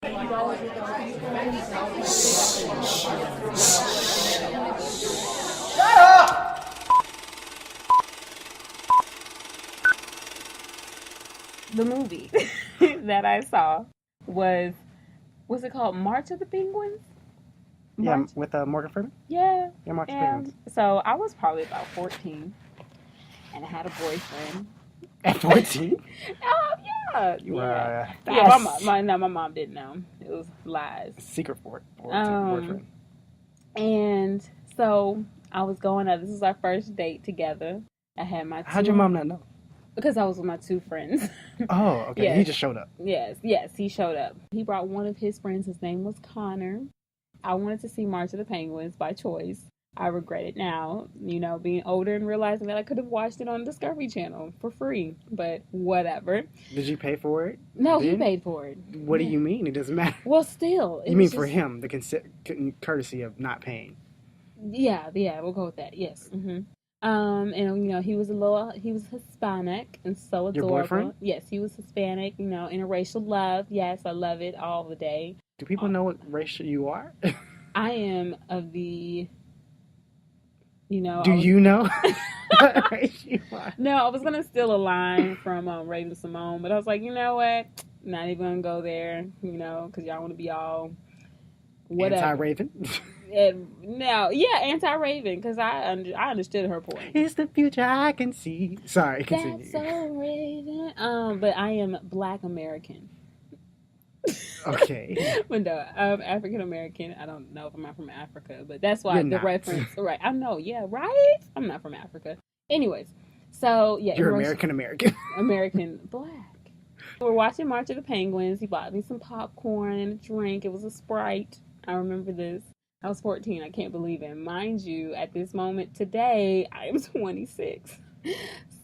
The movie that I saw was it called March of the Penguins? Yeah, with Morgan Freeman? Yeah. Yeah, March of the Penguins. So I was probably about 14 and I had a boyfriend. At 14? Yeah. My mom didn't know. It was lies. Secret boyfriend. And so I was going out. This was our first date together. I had my How'd your mom not know? Because I was with my two friends. Oh, okay. Yes. He just showed up. Yes, he showed up. He brought one of his friends. His name was Connor. I wanted to see March of the Penguins by choice. I regret it now, being older and realizing that I could have watched it on Discovery Channel for free. But whatever. Did you pay for it? No, he paid for it. What do you mean? It doesn't matter. Well, still. You mean for him, the courtesy of not paying? Yeah, we'll go with that. Yes. Mm-hmm. And he was Hispanic and so adorable. Your boyfriend? Yes, he was Hispanic, interracial love. Yes, I love it all the day. Do people know what race you are? I am of the, Do you know what race you are? No, I was going to steal a line from Raven Simone, but I was like, you know what? Not even going to go there, because y'all want to be all whatever. Anti-Raven? Anti-Raven, because I understood her point. It's the future I can see. Sorry, continue. That's so Raven. But I am Black American. Okay. But no, I'm African American. I don't know if I'm not from Africa, but that's why the reference. Right. I know. Yeah. Right. I'm not from Africa. Anyways, so yeah. You're American. American Black. We're watching March of the Penguins. He bought me some popcorn and a drink. It was a Sprite. I remember this. I was 14. I can't believe it. Mind you, at this moment today, I am 26.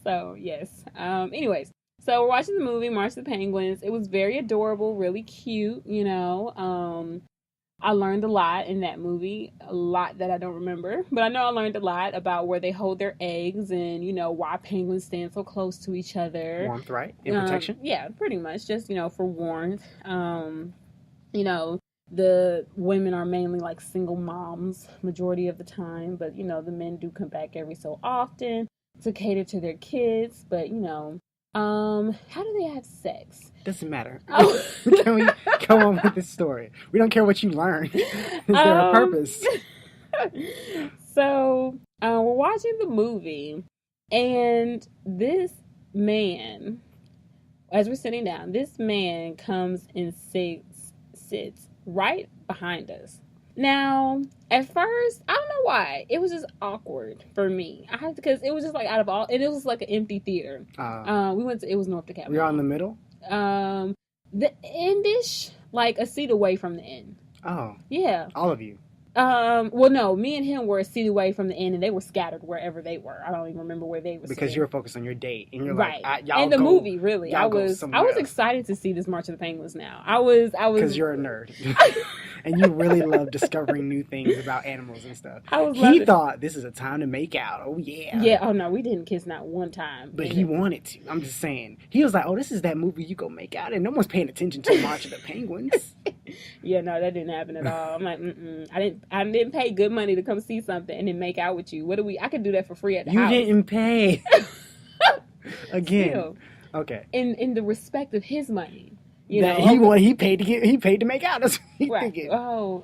So yes. Anyways. So we're watching the movie, March of the Penguins. It was very adorable, really cute, I learned a lot in that movie, a lot that I don't remember. But I know I learned a lot about where they hold their eggs and, why penguins stand so close to each other. Warmth, right? And protection? Yeah, pretty much. Just, for warmth. The women are mainly like single moms majority of the time. But, the men do come back every so often to cater to their kids. But, how do they have sex? Doesn't matter. Oh. Can we go on with this story? We don't care what you learn. Is there a purpose? So, we're watching the movie, and this man, as we're sitting down, this man comes and sits right behind us. Now, at first, I don't know why. It was just awkward for me. Because it was just like out of all, and it was like an empty theater. It was North DeKalb. You're on the middle? The endish, like a seat away from the end. Oh. Yeah. All of you. Well, no, me and him were a seat away from the end, and they were scattered wherever they were. I don't even remember where they were. Because you were focused on your date, and you're right. Like, and the movie, really, I was excited to see this March of the Penguins. Now, I was because you're a nerd, and you really love discovering new things about animals and stuff. He thought this is a time to make out. Oh yeah. Yeah. Oh no, we didn't kiss not one time. But he wanted to. I'm just saying. He was like, "Oh, this is that movie you go make out," and no one's paying attention to March of the Penguins. Yeah, no, that didn't happen at all. I'm like, I didn't pay good money to come see something and then make out with you. I could do that for free at the house. You didn't pay. Again. Still, okay. In the respect of his money. He paid to make out. That's what he thinking. Oh,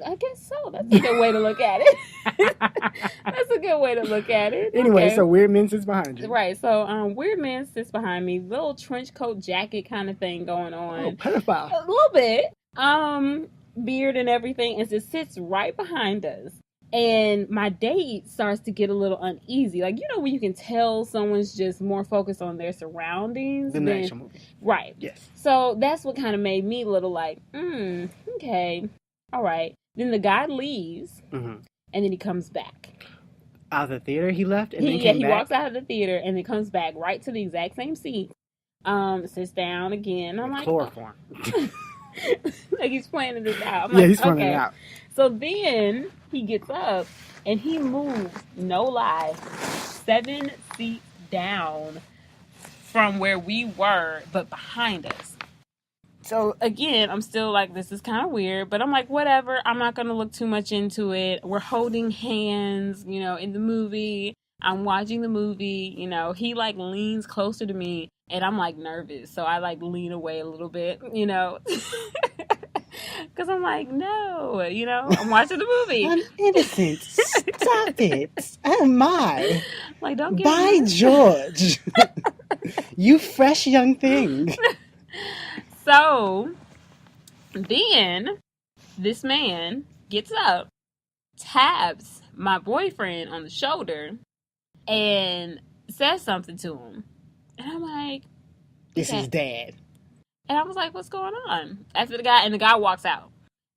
I guess so. That's a good way to look at it. Anyway, okay. So Weird Man sits behind you. Right. So Weird Man sits behind me. Little trench coat jacket kind of thing going on. Oh, pedophile. A little bit. Beard and everything, and it sits right behind us. And my date starts to get a little uneasy. Like, when you can tell someone's just more focused on their surroundings than the actual movie. Right. Yes. So that's what kind of made me a little like, okay, all right. Then the guy leaves, and then he comes back. Out of the theater he left? And then came back? He walks out of the theater and then comes back right to the exact same seat. Sits down again. I'm like, chloroform. Like he's planning this out. He's planning it out. So then he gets up and he moves, no lie, 7 seats down from where we were, but behind us. So again, I'm still like, this is kind of weird, but I'm like, whatever. I'm not going to look too much into it. We're holding hands, in the movie. I'm watching the movie, he like leans closer to me and I'm like nervous. So I like lean away a little bit, because I'm like, no, I'm watching the movie. I'm innocent. Stop it. Oh my. Like, don't get By me. George. You fresh young thing. So then this man gets up, taps my boyfriend on the shoulder, and says something to him. And I'm like, this is Dad. And I was like, what's going on? After the guy walks out.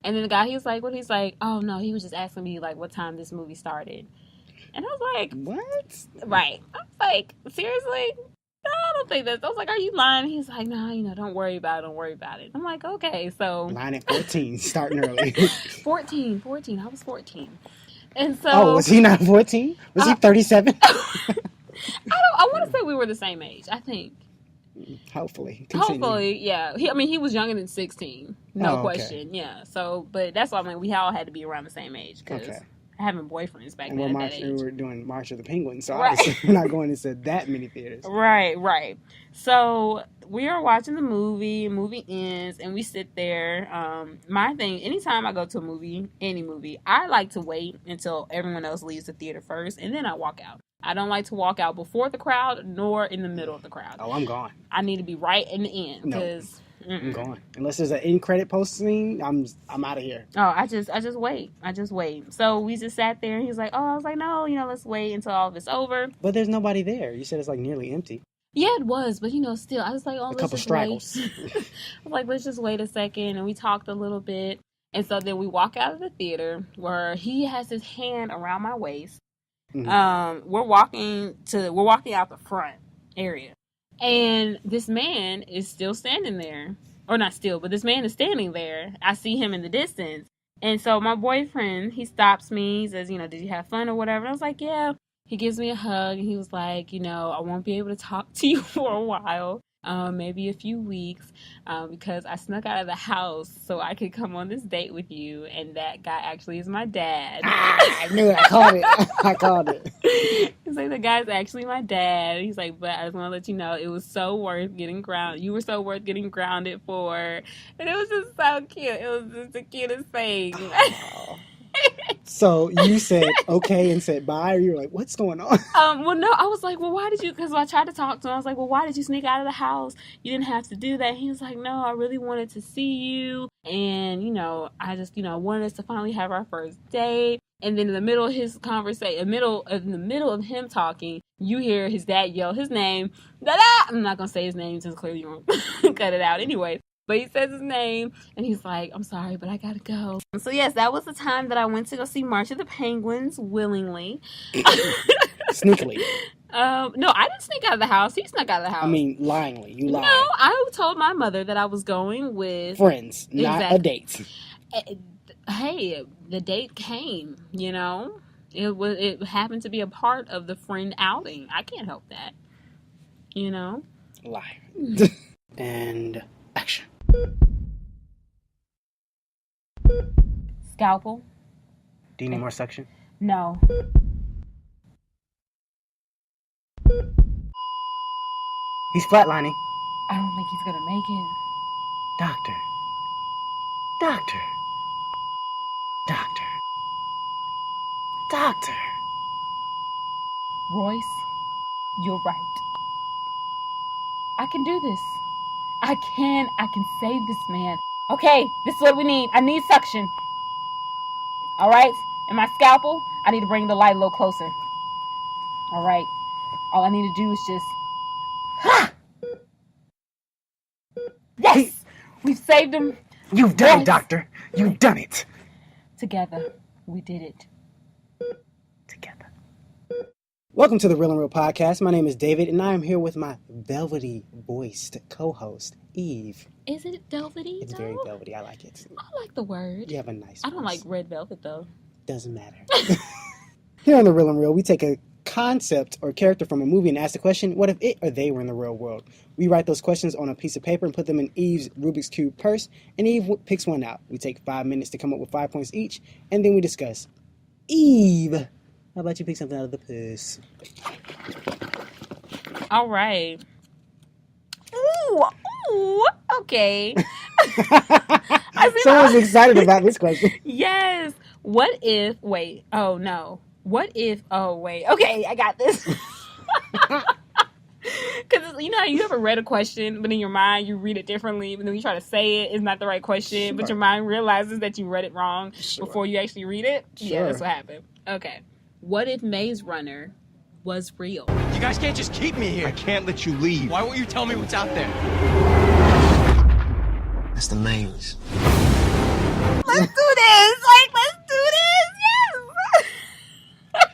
And then the guy, he's like, oh no, he was just asking me like what time this movie started. And I was like, what? Right. I was like, seriously? No, I don't think that. I was like, are you lying? He's like, no, don't worry about it. I'm like, okay, so. Line at 14, starting early. 14. I was 14. And so. Oh, was he not 14? Was he 37? I want to say we were the same age, I think. Hopefully. Continue. Hopefully, yeah. He was younger than 16. No question. Yeah. So, but that's why we all had to be around the same age. Because having boyfriends back then at that age. We were doing March of the Penguins, so obviously we're not going into that many theaters. Right. So we are watching the movie ends, and we sit there. My thing, anytime I go to a movie, any movie, I like to wait until everyone else leaves the theater first, and then I walk out. I don't like to walk out before the crowd, nor in the middle of the crowd. Oh, I'm gone. I need to be right in the end, because... I'm gone. Unless there's an end credit post scene, I'm out of here. Oh, I just wait. So we just sat there, and he's like, I was like, no, let's wait until all of it's over. But there's nobody there. You said it's like nearly empty. Yeah, it was, but still, I was like, let's just straggles. Wait. I was like, let's just wait a second, and we talked a little bit, and so then we walk out of the theater where he has his hand around my waist. Mm-hmm. We're walking out the front area. And this man is still standing there. Or not still, but this man is standing there. I see him in the distance. And so my boyfriend, he stops me. He says, did you have fun or whatever? And I was like, yeah. He gives me a hug. And he was like, I won't be able to talk to you for a while. Maybe a few weeks. Because I snuck out of the house so I could come on this date with you. And that guy actually is my dad. I knew it. I called it. He's like, the guy's actually my dad. He's like, but I just want to let you know, it was so worth getting grounded. You were so worth getting grounded for. And it was just so cute. It was just the cutest thing. So you said okay and said bye, or you were like, what's going on? Well, no, I was like, well, why did you, because I tried to talk to him. I was like, well, why did you sneak out of the house? You didn't have to do that. He was like, no, I really wanted to see you. And, I just, wanted us to finally have our first date. And then in the middle of his conversation, in the middle of him talking, you hear his dad yell his name. Da-da! I'm not going to say his name since clearly you won't cut it out anyway. But he says his name, and he's like, I'm sorry, but I gotta go. So yes, that was the time that I went to go see March of the Penguins willingly. Sneakily. No, I didn't sneak out of the house. He snuck out of the house. I mean, lyingly. You lied. No, I told my mother that I was going with... friends, not a date. Hey, the date came, It happened to be a part of the friend outing. I can't help that. Lie. And action. Scalpel. Do you need more suction? No. He's flatlining. I don't think he's gonna make it. Doctor. Royce, you're right. I can do this. I can save this man. Okay, this is what we need. I need suction. All right? And my scalpel, I need to bring the light a little closer. All right. All I need to do is just... Ha! Yes! We've saved him. You've done it, Doctor. You've done it. Together, we did it. Together. Welcome to the Real and Real Podcast. My name is David, and I am here with my velvety-voiced co-host, Eve. Is it velvety? It's very velvety. I like it. I like the word. You have a nice voice. I don't like red velvet, though. Doesn't matter. Here on the Real and Real, we take a concept or character from a movie and ask the question, what if it or they were in the real world? We write those questions on a piece of paper and put them in Eve's Rubik's Cube purse, and Eve picks one out. We take 5 minutes to come up with 5 points each, and then we discuss. Eve, how about you pick something out of the purse? All right. Ooh, okay. Someone's excited about this question. Yes. What if, wait, oh no. What if, oh wait, okay, I got this. Because you know how you ever read a question, but in your mind you read it differently, but then you try to say it, it's not the right question, but your mind realizes that you read it wrong before you actually read it? Yeah, that's what happened. Okay. What if Maze Runner was real? You guys can't just keep me here. I can't let you leave. Why won't you tell me what's out there? That's the maze. Let's do this! Like, let's do this! Yes!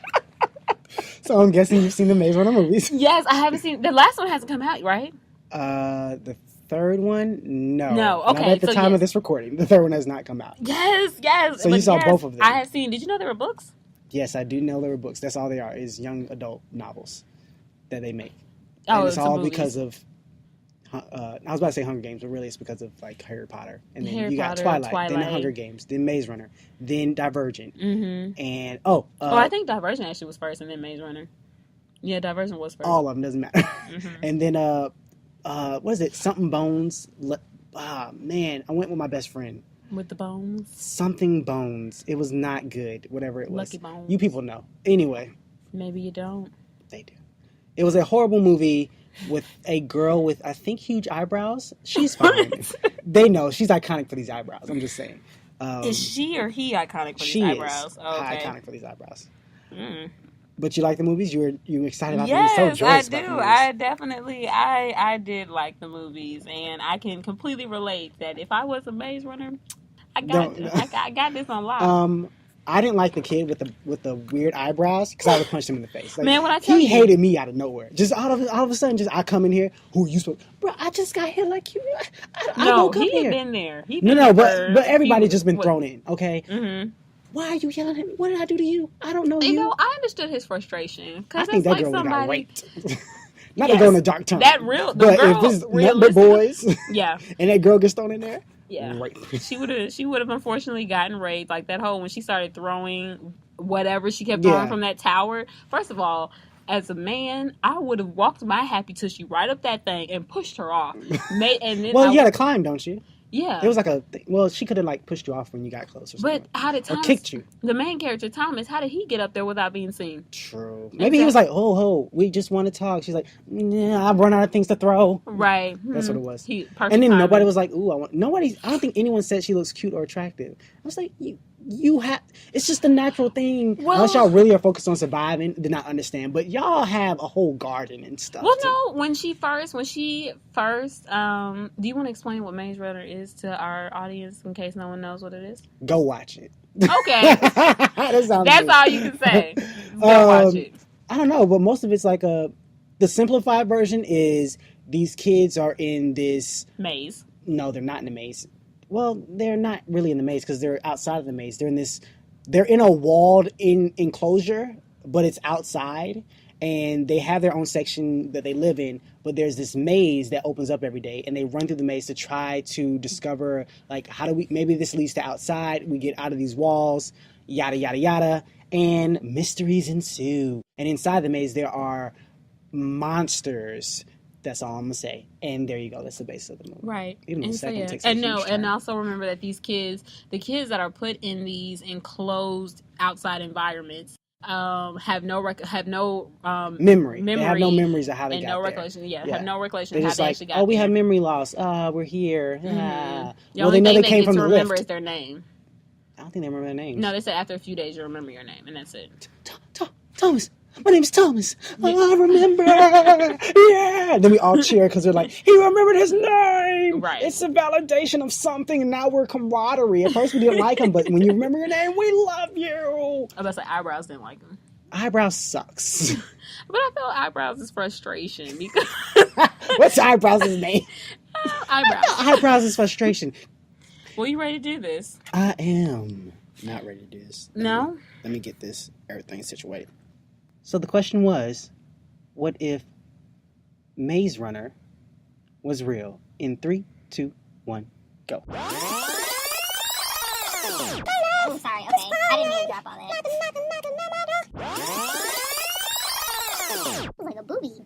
So I'm guessing you've seen the Maze Runner movies. Yes, I haven't seen... The last one hasn't come out, right? The third one? No. No, okay. Not at the time of this recording. The third one has not come out. Yes. So you saw both of them. I have seen... Did you know there were books? Yes, I do know there were books. That's all they are, is young adult novels that they make. Oh, and it's all because of... I was about to say Hunger Games, but really it's because of like Harry Potter. And then you got Twilight, then the Hunger Games, then Maze Runner, then Divergent. Mm-hmm. And, I think Divergent actually was first and then Maze Runner. Yeah, Divergent was first. All of them, doesn't matter. Mm-hmm. And then, what is it? Something Bones. Man, I went with my best friend. With the bones? Something Bones. It was not good, whatever it was. Lucky Bones. You people know. Anyway. Maybe you don't. They do. It was a horrible movie with a girl with, I think, huge eyebrows. She's fine. They know. She's iconic for these eyebrows. I'm just saying. Is she or he iconic for these eyebrows? She is iconic for these eyebrows. Mm. But you like the movies? You were excited about them? Yes, So I do. I definitely, I did like the movies. And I can completely relate that if I was a Maze Runner, I got this on lock. I didn't like the kid with the weird eyebrows because I would have punched him in the face. Like, man, when I tell he hated me out of nowhere. Just all of a sudden, I come in here. Who are you supposed? Bro, I just got here like you. No, he had been there. But everybody just been thrown in. Okay. Mm-hmm. Why are you yelling at me? What did I do to you? I don't know you. You know, I understood his frustration. I think that like girl got raped. Not yes, to go in a dark turn. But if it's nothing but boys, yeah, and that girl gets thrown in there. Yeah, she would have unfortunately gotten raped. Like that whole when she started throwing whatever she kept throwing from that tower. First of all, as a man, I would have walked my happy tushy right up that thing and pushed her off. And then well, you had to climb, don't you? Yeah, it was like she could have like pushed you off when you got closer. But how did Thomas, or kicked you? The main character Thomas, how did he get up there without being seen? True. Maybe he was like, "Oh, we just want to talk." She's like, "Yeah, I've run out of things to throw." Right. That's what it was. And then nobody was like, "Ooh, I don't think anyone said she looks cute or attractive. I was like, you have. It's just a natural thing. Well, unless y'all really are focused on surviving, then I understand. But y'all have a whole garden and stuff. Well, no. When she first, do you want to explain what Maze Runner is to our audience in case no one knows what it is? Go watch it. Okay, that's all you can say. Go watch it. I don't know, but most of it's like the simplified version is these kids are in this maze. No, they're not in the maze. Well, they're not really in the maze because they're outside of the maze. They're in a walled enclosure, but it's outside, and they have their own section that they live in. But there's this maze that opens up every day, and they run through the maze to try to discover like maybe this leads to outside. We get out of these walls, yada yada yada, and mysteries ensue. And inside the maze there are monsters. That's all I'm gonna say. And there you go. That's the basis of the movie. Right. Even the second one takes a and huge turn. And also remember that the kids that are put in these enclosed outside environments have no memory. They have no memories of how they got there. Recollection. Yeah, have no recollection of how they actually got there. Oh, we have memory loss. We're here. Mm-hmm. The well, only they know thing they came from to the remember lift. is their name. I don't think they remember their names. No, they said after a few days you remember your name, and that's it. Thomas. My name's Thomas. Yeah. Oh, I remember. Yeah. Then we all cheer because they're like, he remembered his name. Right. It's a validation of something, and now we're camaraderie. At first we didn't like him, but when you remember your name, we love you. I was about to say eyebrows didn't like him. Eyebrows sucks. But I feel eyebrows is frustration because what's eyebrows' name? Eyebrows is frustration. Well, you ready to do this? I am not ready to do this. No? Let me get everything situated. So the question was, what if Maze Runner was real? In 3, 2, 1, go. Oh, sorry. Okay. I didn't mean to drop all that. It's like a booby.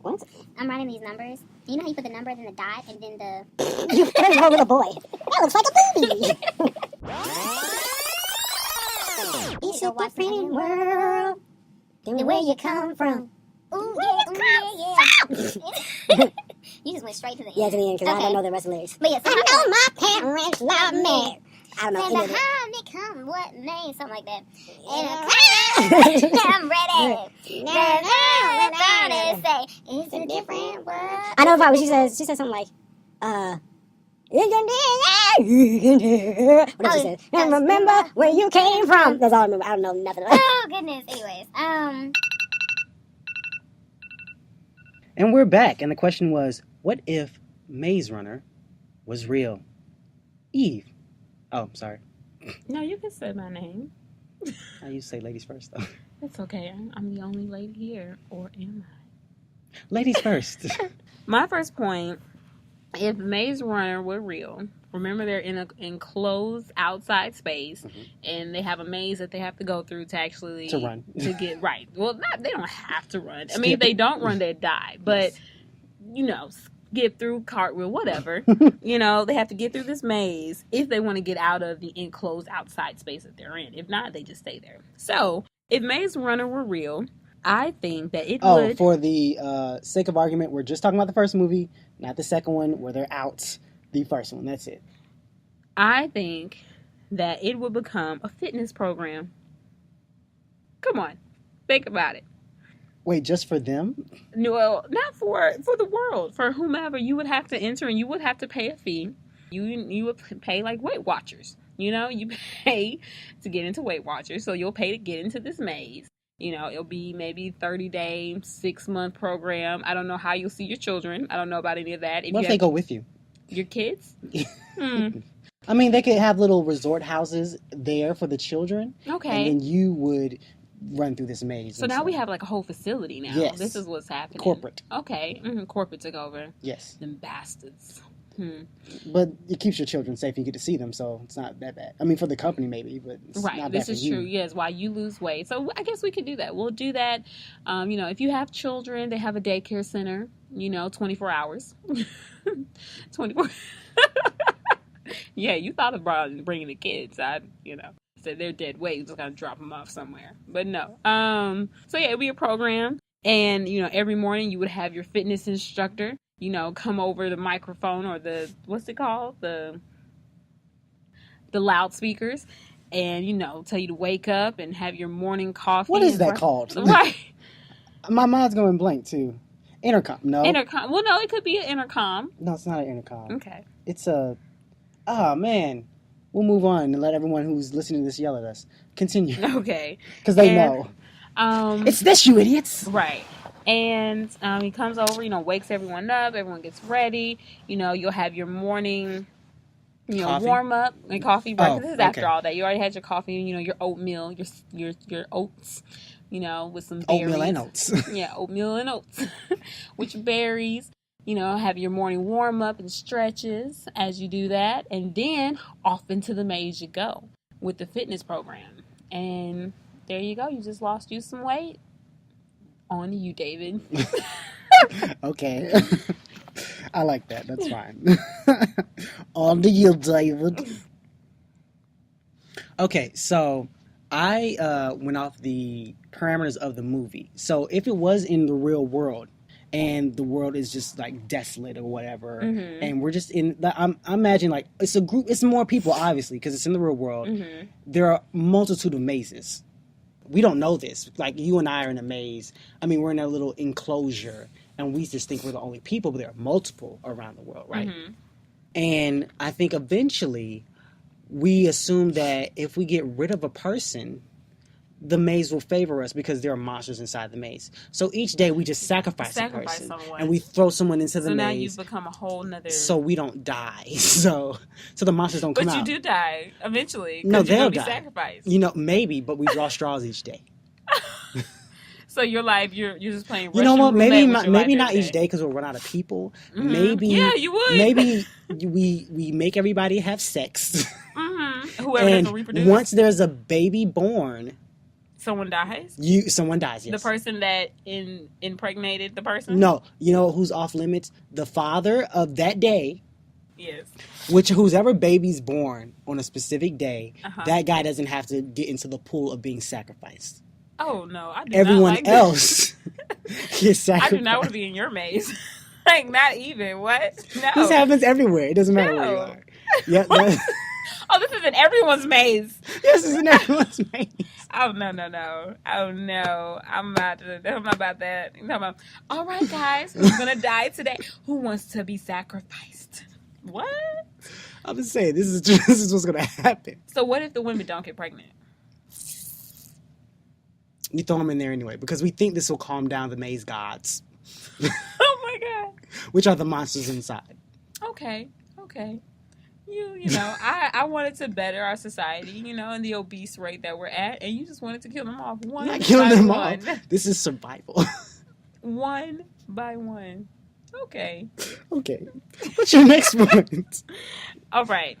What? I'm writing these numbers. Do you know how you put the numbers in the dot and then the... You put it over the boy. That looks like a booby. It's a different world than where you come from. Ooh, yeah. You just went straight to the end. Yeah, to the end, because I Okay. don't know the rest of the lyrics. But yeah, so I know my parents love me. I don't know Then any of it. behind me come what name? Something like that. And I'm ready. Say, it's a different world. I know probably she says something like, whatever she says. And remember where you came from. That's all I remember. I don't know nothing about it. Oh, goodness. Anyways, And we're back, and the question was, what if Maze Runner was real? Eve. Oh, sorry. No, you can say my name. I used to say ladies first, though. It's okay. I'm the only lady here, or am I? Ladies first. My first point, if Maze Runner were real, remember they're in an enclosed outside space, and they have a maze that they have to go through to actually... To run. To get right. Well, they don't have to run. I Skip. mean, if they don't run, they die. But, Yes. skip through, cartwheel, whatever. They have to get through this maze if they want to get out of the enclosed outside space that they're in. If not, they just stay there. So, if Maze Runner were real, I think that it would... For the sake of argument, we're just talking about the first movie, not the second one where they're out. The first one, that's it. I think that it would become a fitness program. Come on, think about it. Wait, just for them? No, not for the world. For whomever, you would have to enter and you would have to pay a fee. You would pay like Weight Watchers. You pay to get into Weight Watchers, so you'll pay to get into this maze. It'll be maybe 30-day, 6-month program. I don't know how you'll see your children. I don't know about any of that. What if they go with you? Your kids? I mean, they could have little resort houses there for the children. Okay. And then you would run through this maze. So now we have like a whole facility now. Yes. This is what's happening. Corporate. Okay. Corporate took over. Yes. Them bastards. But it keeps your children safe. You get to see them, so it's not that bad. I mean, for the company maybe, but it's Right. not This bad is for true. you. Yes. While you lose weight. So I guess we could do that. We'll do that. If you have children, they have a daycare center, 24 hours. 24. Yeah, you thought about bringing the kids. Said they're dead weight. You're just going to drop them off somewhere. But no. So yeah, it'd be a program. And, every morning you would have your fitness instructor, come over the microphone or what's it called? The loudspeakers and, tell you to wake up and have your morning coffee. What is that called? Right. My mind's going blank, too. Intercom. No. Intercom. Well, no, it could be an intercom. No, it's not an intercom. Okay. It's a... Oh, man. We'll move on and let everyone who's listening to this yell at us. Continue. Okay. Because they And, know. It's this, you idiots! Right. And he comes over, wakes everyone up. Everyone gets ready. You'll have your morning, Coffee? warm up and coffee breakfast. Oh, This is after okay. all that. You already had your coffee, your oatmeal, your oats, with some berries. Oatmeal and oats. Yeah, oatmeal and oats with your berries. Have your morning warm up and stretches as you do that. And then off into the maze you go with the fitness program. And there you go. You just lost you some weight. On to you, David. Okay. I like that. That's fine. On to you, David. Okay, so I went off the parameters of the movie. So if it was in the real world and the world is just like desolate or whatever, and we're just in, I imagine like it's a group, it's more people obviously because it's in the real world. There are a multitude of mazes. We don't know this. Like, you and I are in a maze. I mean, we're in a little enclosure, and we just think we're the only people, but there are multiple around the world, right? And I think eventually we assume that if we get rid of a person, the maze will favor us because there are monsters inside the maze. So each day we just sacrifice a person. someone. And we throw someone into the So maze. now you've become a whole nother... So we don't die. So the monsters don't come But out. you do die eventually. 'Cause No, you're they'll gonna be die. sacrificed. Maybe, but we draw straws each day. So your life, you're just playing. You know what? Maybe not not each day because we'll run out of people. Mm-hmm. Maybe you would. Maybe we make everybody have sex. Mm-hmm. Whoever and doesn't reproduce. Once there's a baby born, someone dies. Someone dies. Yes. The person that impregnated the person. No, you know who's off limits? The father of that day. Yes. Who's ever baby's born on a specific day, that guy doesn't have to get into the pool of being sacrificed. Oh no, I do Everyone not like else gets sacrificed. I do not want to be in your maze. Like, not even. What? No. This happens everywhere. It doesn't matter where you are. Yeah. Oh, this is in everyone's maze. This is in everyone's maze. Oh no. Oh no. I'm not about that. I'm about, all right, guys, who's gonna die today? Who wants to be sacrificed? What? I'm just saying, this is what's gonna happen. So what if the women don't get pregnant? You throw them in there anyway because we think this will calm down the maze gods. Oh my god. Which are the monsters inside. Okay. You know, I wanted to better our society, you know, and the obese rate that we're at, and you just wanted to kill them off one I'm not killing them one. off. This is survival. One by one. Okay. What's your next point? All right.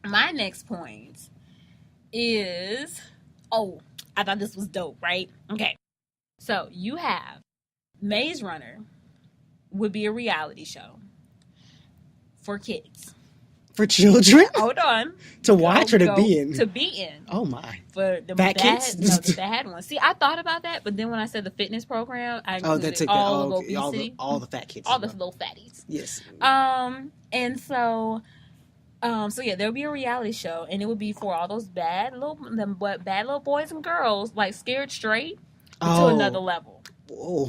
My next point is, I thought this was dope, right? Okay. So you have Maze Runner would be a reality show for kids. For children? Hold on. To watch or to be in? To be in. Oh my. For the fat kids? The bad ones. See, I thought about that, but then when I said the fitness program, I included all of obesity. All the fat kids. All the little fatties. Yes. And so yeah, there'll be a reality show, and it would be for all those bad little boys and girls, like Scared Straight, to another level. Whoa.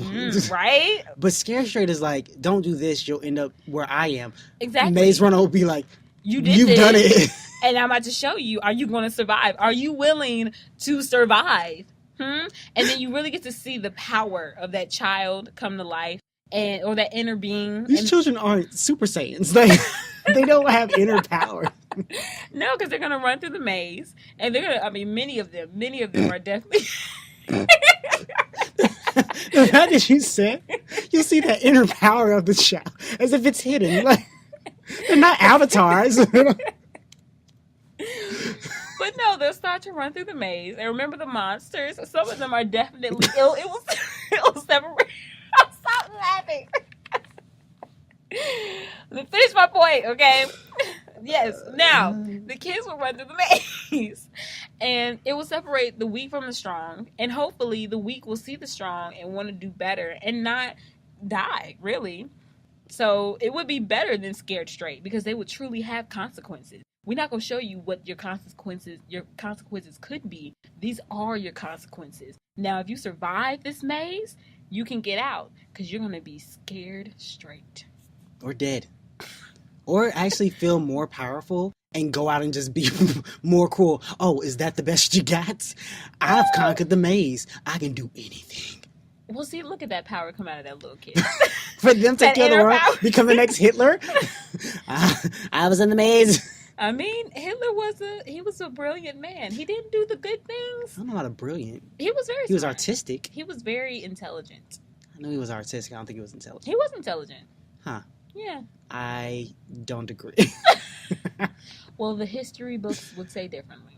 Right? But Scared Straight is like, don't do this, you'll end up where I am. Exactly. Maze Runner will be like, you've done it. And I'm about to show you, are you going to survive? Are you willing to survive? And then you really get to see the power of that child come to life, or that inner being. These children aren't Super Saiyans. They don't have inner power. No, because they're going to run through the maze. And they're going to, many of them are definitely... The fact that you said, you'll see that inner power of the child as if it's hidden. Like, they're not avatars. But no, they'll start to run through the maze. And remember the monsters? Some of them are definitely ill. It will separate. Stop laughing. Let me finish my point, okay? Yes. Now, the kids will run through the maze. And it will separate the weak from the strong. And hopefully the weak will see the strong and want to do better and not die, really. So it would be better than Scared Straight because they would truly have consequences. We're not going to show you what your consequences could be. These are your consequences. Now, if you survive this maze, you can get out because you're going to be scared straight. Or dead. Or actually feel more powerful and go out and just be more cruel. Oh, is that the best you got? I've conquered the maze. I can do anything. Well, see, look at that power come out of that little kid. For them to kill the world, become the next Hitler? I was in the maze. I mean, Hitler was a brilliant man. He didn't do the good things. I don't know about a brilliant. He was very smart. He was artistic. He was very intelligent. I know he was artistic. I don't think he was intelligent. He was intelligent. Huh. Yeah. I don't agree. Well, the history books would say differently.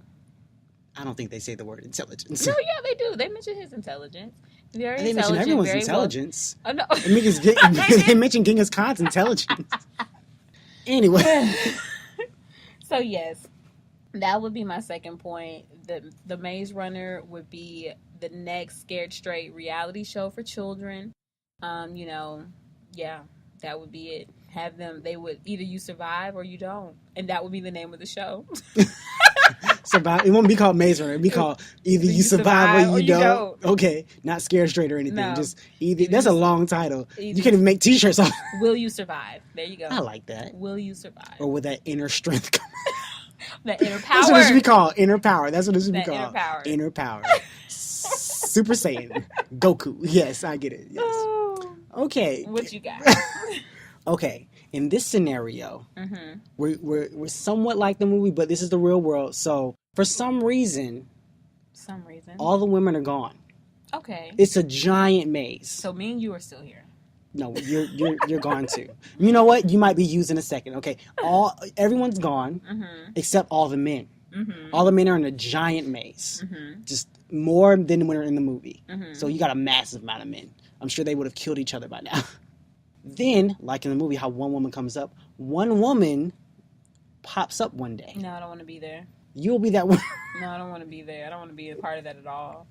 I don't think they say the word intelligence. No, yeah, they do. They mention his intelligence. Very they intelligent. mention everyone's very intelligence. Well. Oh, no. They mention Genghis Khan's intelligence. Anyway. So, yes, that would be my second point. The Maze Runner would be the next Scared Straight reality show for children. That would be it. Have them, they would either you survive or you don't. And that would be the name of the show. Survive. It won't be called Maze Runner. It'd be called either you survive or you don't. Okay, not Scared Straight or anything. No. Just either. That's a long title. You can't even make t-shirts off. Will you survive? There you go. I like that. Will you survive? Or will that inner strength come that inner power. That's what it should be called. Inner power. That's what it should be called. Inner power. Inner power. Super Saiyan. Goku. Yes, I get it. Yes. Oh. Okay. What you got? Okay. In this scenario, we're somewhat like the movie, but this is the real world. So for some reason, all the women are gone. Okay. It's a giant maze. So me and you are still here. No, you're gone too. You know what? You might be used in a second. Okay, everyone's gone except all the men. All the men are in a giant maze, just more than when they're in the movie. So you got a massive amount of men. I'm sure they would have killed each other by now. Then, like in the movie, how one woman comes up, one woman pops up one day. No, I don't want to be there. You'll be that one. No, I don't want to be there. I don't want to be a part of that at all.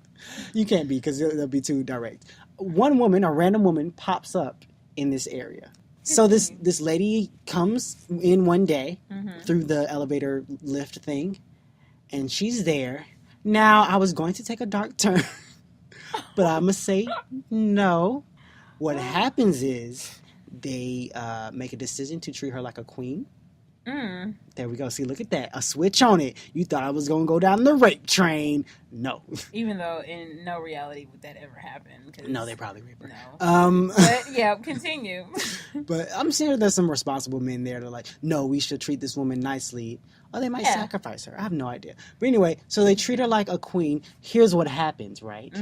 You can't be because it'll be too direct. One woman, a random woman, pops up in this area. So this lady comes in one day through the elevator lift thing, and she's there. Now, I was going to take a dark turn, but I must say no. What happens is they make a decision to treat her like a queen. There we go. See, look at that. A switch on it. You thought I was going to go down the rape train. No. Even though in no reality would that ever happen. No, they probably rape her. No. But yeah, continue. But I'm sure there's some responsible men there that are like, no, we should treat this woman nicely. Or they might sacrifice her. I have no idea. But anyway, so they treat her like a queen. Here's what happens, right?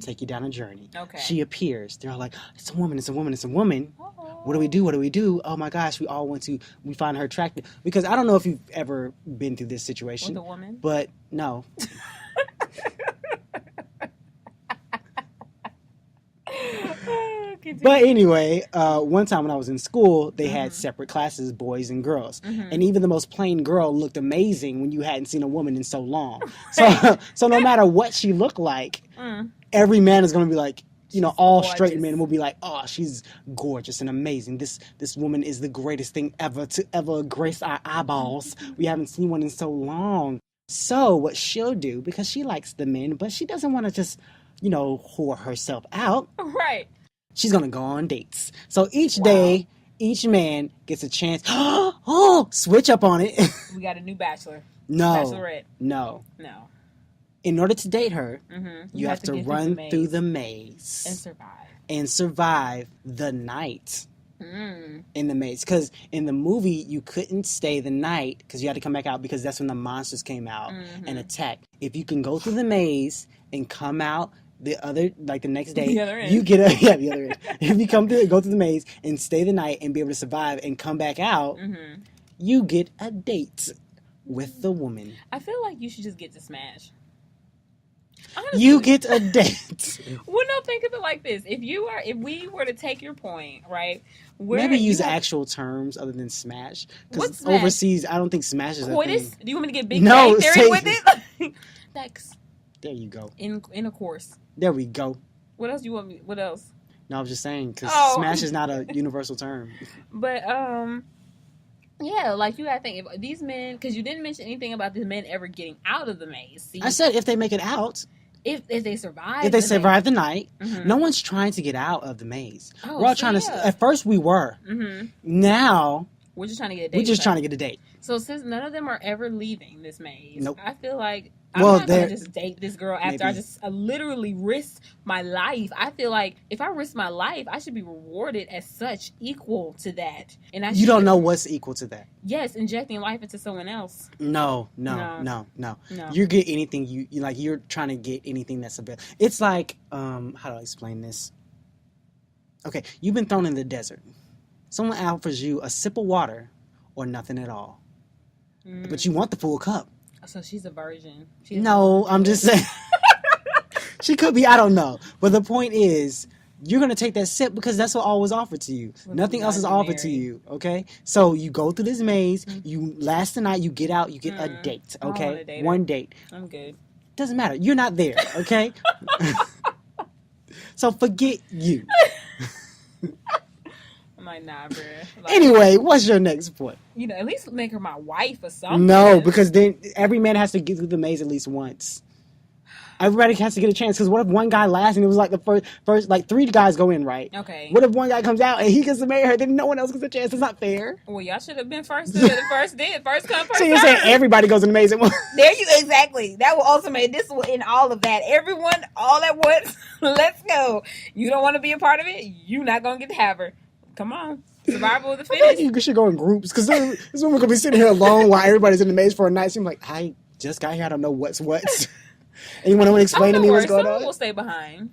Take you down a journey. Okay. She appears. They're like, it's a woman, it's a woman, it's a woman. Oh. What do we do? What do we do? Oh my gosh, we find her attractive. Because I don't know if you've ever been through this situation. With a woman? But no. But anyway, one time when I was in school, they had separate classes, boys and girls. And even the most plain girl looked amazing when you hadn't seen a woman in so long. So no matter what she looked like, every man is going to be like, you know, all gorgeous. Straight men will be like, oh, she's gorgeous and amazing. This woman is the greatest thing ever to ever grace our eyeballs. We haven't seen one in so long. So what she'll do, because she likes the men, but she doesn't want to just, you know, whore herself out. Right. She's going to go on dates. So each day, each man gets a chance. Oh, switch up on it. We got a new bachelor. No. Bachelorette. No. No. In order to date her, you have to get run through the And maze. survive. And survive the night in the maze. Because in the movie, you couldn't stay the night because you had to come back out because that's when the monsters came out and attacked. If you can go through the maze and come out the next day, The other end. you get the other end. If you go through the maze and stay the night and be able to survive and come back out, you get a date with the woman. I feel like you should just get to smash. Honestly. You get a date. Well, no, think of it like this: if we were to take your point, right? Maybe use actual terms other than smash. What's Because smash? Overseas, I don't think smash is a Coitus? thing. Do you want me to get Big No, Bang Theory say- with it? Sex There you go. in a course. There we go. What else do you want me? What else? No, I was just saying because Oh. smash is not a universal term. But yeah, like you gotta think if these men, because you didn't mention anything about these men ever getting out of the maze. See, I said if they make it out, if they survive, if they the survive the night, Mhm. no one's trying to get out of the maze. Oh, We're all so trying to. yeah. At first, we were. Now we're just trying to get a date. we're just trying to get a date. So since none of them are ever leaving this maze, Nope. I feel like I'm Well, not gonna they're- just date this girl after Maybe. I literally risked my life. I feel like if I risk my life, I should be rewarded as such, equal to that. And I You don't should- know what's equal to that. Yes, injecting life into someone else. No. No. You get anything you like. You're trying to get anything that's available. It's like how do I explain this? Okay, you've been thrown in the desert. Someone offers you a sip of water or nothing at all, but you want the full cup. So she's a virgin. She's No, I'm just saying. She could be. I don't know. But the point is, you're gonna take that sip because that's what all was offered to you. Well, Nothing else is not offered to married. you. Okay, so you go through this maze. You last the night. You get out. You get a date. I don't wanna Okay, date her. one date. I'm good. Doesn't matter. You're not there. Okay. So forget you. I'm like, nah, bruh. Like, Anyway, what's your next point? at least make her my wife or something. No, because then every man has to get through the maze at least once. Everybody has to get a chance. Because what if one guy lasts and it was like the first like 3 guys go in, right? Okay. What if one guy comes out and he gets to marry her, then no one else gets a chance? It's not fair. Well, y'all should have been first come, first So you're saying served. everybody goes in the maze at once? There you exactly. That will ultimate this will in all of that. Everyone all at once. Let's go. You don't want to be a part of it. You not gonna get to have her. Come on. Survival of the I feel like fittest. you should go in groups. Because this woman could be sitting here alone while everybody's in the maze for a night. Seems like, I just got here. I don't know what's what. And you want to explain to me what's going Someone on? will stay behind.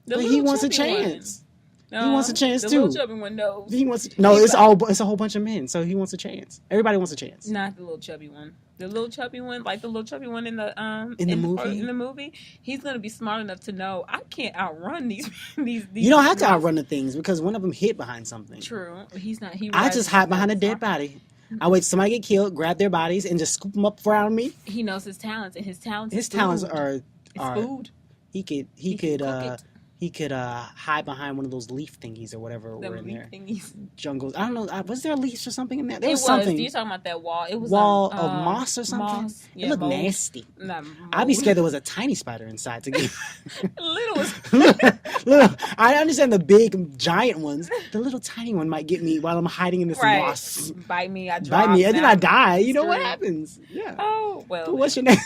But little he wants a chubby one. chance. He wants a chance the too. little chubby one knows. He wants. No, it's a whole bunch of men. So he wants a chance. Everybody wants a chance. Not the little chubby one. The little chubby one, like the little chubby one in the movie. In the movie, he's gonna be smart enough to know I can't outrun these. You don't have to outrun the things because one of them hid behind something. True, he's not. I just hide behind a dead body. I wait till somebody get killed, grab their bodies, and just scoop them up around me. He knows his talents, and his talents. His talents are food. He could hide behind one of those leaf thingies or whatever were in there. Thingies. Jungles. I don't know. Was there leaves or something in there? There It was something. You talking about that wall? It was wall of moss or something. Moss. It Yeah, looked mold. nasty. Nah, I'd be mold. scared there was a tiny spider inside to get. Little was Look, I understand the big giant ones. The little tiny one might get me while I'm hiding in this right. moss. Bite me, I drop. Bite me, and then I now. die. You know what Scream. happens? Yeah. Oh well. But what's your next?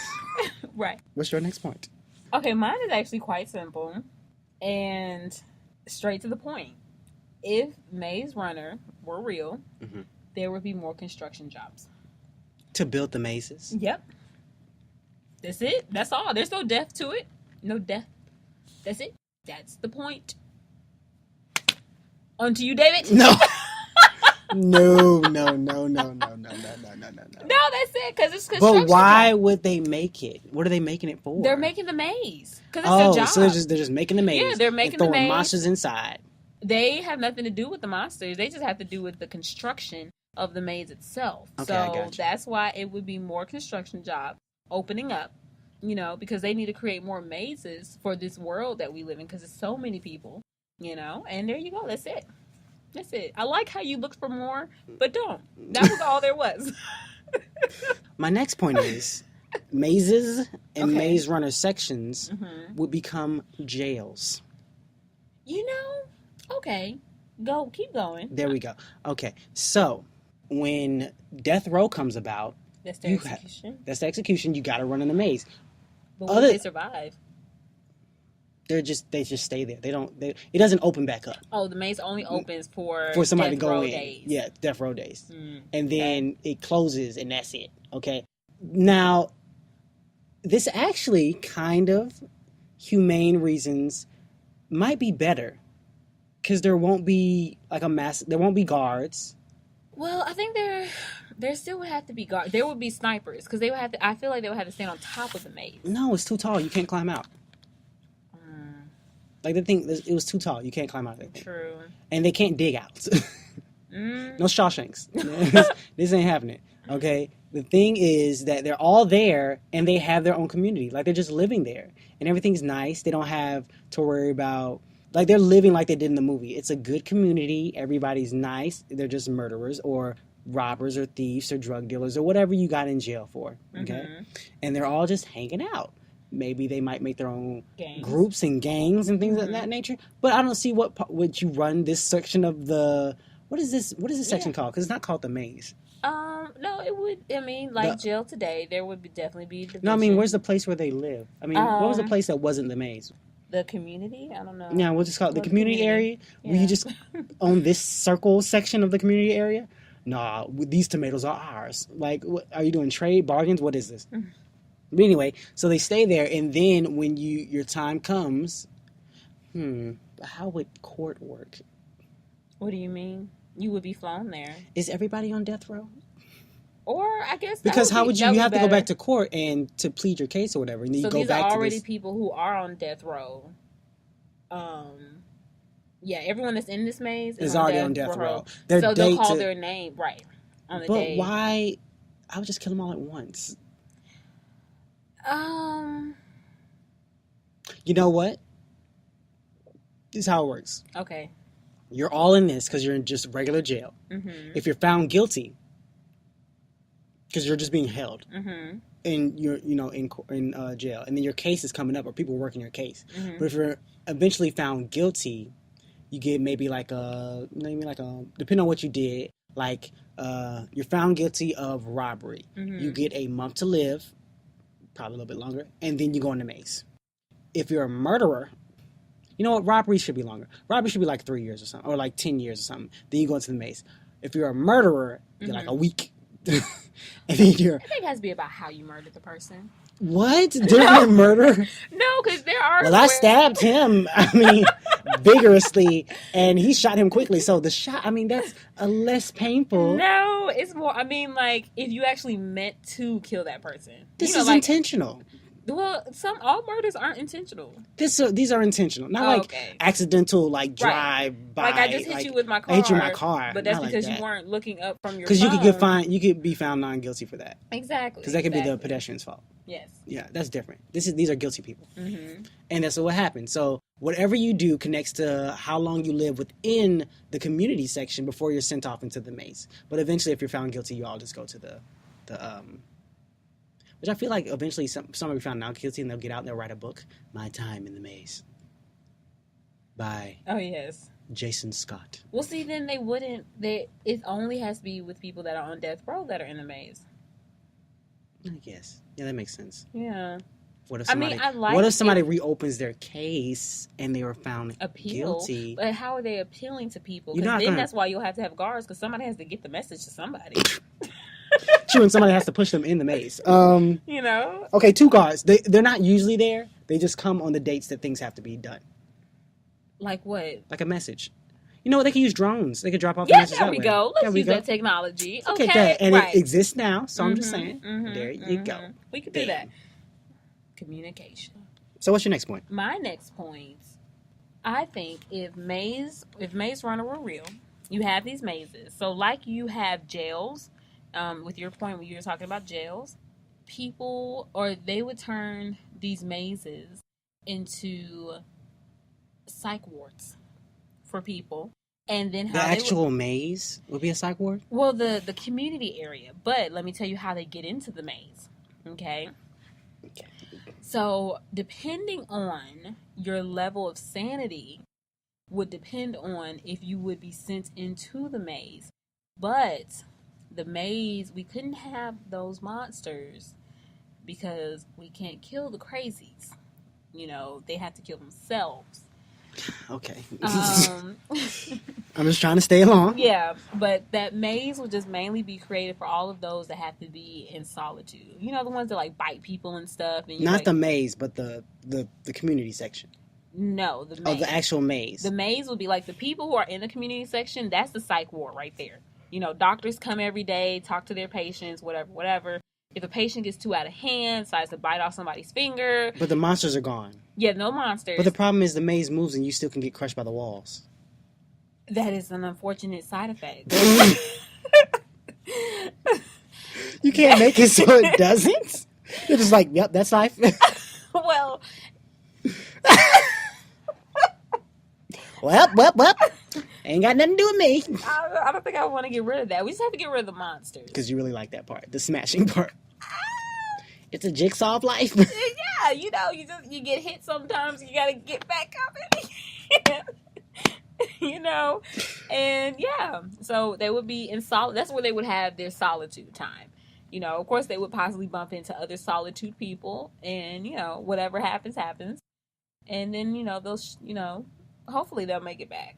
Right. What's your next point? Okay, mine is actually quite simple and straight to the point. If Maze Runner were real, Mhm. there would be more construction jobs. To build the mazes. Yep. That's it. That's all. There's no death to it. No death. That's it. That's the point. On to you, David. No. No. No, that's it. Because it's construction. But why jobs. would they make it? What are they making it for? They're making the maze. Because it's Oh, their job. so they're just making the maze. Yeah, they're making and the throwing maze. monsters inside. They have nothing to do with the monsters. They just have to do with the construction of the maze itself. Okay, I so got you. that's why it would be more construction jobs opening up, because they need to create more mazes for this world that we live in because it's so many people, and there you go. That's it. That's it. I like how you look for more, but don't. That was all there was. My next point is mazes and Okay. maze runner sections Mhm. would become jails. Okay. Keep going. There we go. Okay, so when death row comes about, That's their You have- execution. that's the execution. You got to run in the maze. But what other- if they survive? They just stay there. It doesn't open back up Oh, the maze only opens for somebody to death go row in. days. Yeah, death row days. Mm. And then it closes and that's it. Okay. Now, this actually kind of humane reasons might be better because there won't be there won't be guards. Well, I think there still would have to be guards. There would be snipers because they would have to. I feel like they would have to stand on top of the maze. No, it's too tall. You can't climb out. Like the thing, it was too tall. You can't climb out of that thing. True. And they can't dig out. No Shawshanks. This ain't happening. Okay. The thing is that they're all there and they have their own community. Like they're just living there and everything's nice. They don't have to worry about, like they're living like they did in the movie. It's a good community. Everybody's nice. They're just murderers or robbers or thieves or drug dealers or whatever you got in jail for. Okay. And they're all just hanging out. Maybe they might make their own Gangs. groups and gangs and things of that nature. But I don't see would you run this section of the, what is this section called? Because it's not called the maze. No, it would. I mean, like jail today, there would definitely be division. No, I mean, where's the place where they live? I mean, what was the place that wasn't the maze? the community? I don't know. Yeah, we'll just call it the Well, community area. Where you just own this circle section of the community area? Nah, these tomatoes are ours. Like, what, are you doing trade bargains? What is this? But anyway, so they stay there, and then when your time comes, how would court work? What do you mean? You would be flown there, Is everybody on death row? or I guess that Because how would you that have to go better. back to court and to plead your case or whatever, and then So you go these back are to already this. people who are on death row. Yeah, everyone that's in this maze Is already on death row. So Their they'll date call to- their name right on the But day. why? I would just kill them all at once. You know what? This is how it works. Okay. You're all in this because you're in just regular jail. Mhm. If you're found guilty, because you're just being held, Mhm. and you're in jail, and then your case is coming up, or people working your case. Mhm. But if you're eventually found guilty, you get maybe depending on what you did, you're found guilty of robbery. Mhm. You get a month to live, probably a little bit longer, and then you go in the maze. If you're a murderer, you know what? Robbery should be longer. Robbery should be like 3 years or something, or like 10 years or something. Then you go into the maze. If you're a murderer, you're like a week, And then you're, I think it has to be about how you murdered the person. what? Different murder? No, because there are. Well, I stabbed him, vigorously, and he shot him quickly. So the shot, that's a less painful. No, it's more. I mean, like if you actually meant to kill that person. This is intentional. Well, all murders aren't intentional. These are intentional, not accidental, drive by. Like I just hit you with my car. I hit you with my car, but that's because you weren't looking up from your. Because you could be found non-guilty for that. Exactly. Because that could be the pedestrian's fault. Yes. Yeah, that's different. These are guilty people, and that's what happens. So whatever you do connects to how long you live within the community section before you're sent off into the maze. But eventually, if you're found guilty, you all just go to the which I feel like eventually somebody will be found not guilty and they'll get out and they'll write a book, My Time in the Maze, by Jason Scott. Well, see, then they wouldn't. It only has to be with people that are on death row that are in the maze. I guess. Yeah, that makes sense. Yeah. What if somebody reopens their case and they were found guilty? But how are they appealing to people? Because that's why you'll have to have guards, because somebody has to get the message to somebody. True, and somebody has to push them in the maze. Okay, 2 guards. They're not usually there. They just come on the dates that things have to be done. Like what? Like a message. You know what? They can use drones. They can drop off a message. There we go. Let's use that technology. Okay, and it exists now, so I'm just saying. There you go. We could do that. Communication. So what's your next point? My next point, I think if Maze Runner were real, you have these mazes. So like you have jails. With your point when you were talking about jails, they would turn these mazes into psych wards for people, and then how maze would be a psych ward. Well, the community area, but let me tell you how they get into the maze. Okay. So depending on your level of sanity, would depend on if you would be sent into the maze, but the maze, we couldn't have those monsters because we can't kill the crazies. They have to kill themselves. Okay. I'm just trying to stay along. Yeah, but that maze would just mainly be created for all of those that have to be in solitude. The ones that bite people and stuff. And not the maze, but the community section. No, the maze. Oh, the actual maze. The maze would be like the people who are in the community section. That's the psych ward right there. Doctors come every day, talk to their patients, whatever. If a patient gets too out of hand, decides to bite off somebody's finger. But the monsters are gone. Yeah, no monsters. But the problem is the maze moves and you still can get crushed by the walls. That is an unfortunate side effect. You can't make it so it doesn't? You're just like, yep, that's life. Well. Well. Ain't got nothing to do with me. I don't think I want to get rid of that. We just have to get rid of the monsters. Because you really like that part, the smashing part. It's a jigsaw of life. Yeah, you get hit sometimes. You got to get back up. And yeah. So they would be in solid. That's where they would have their solitude time. Of course, they would possibly bump into other solitude people. And, whatever happens. And then, those, hopefully they'll make it back.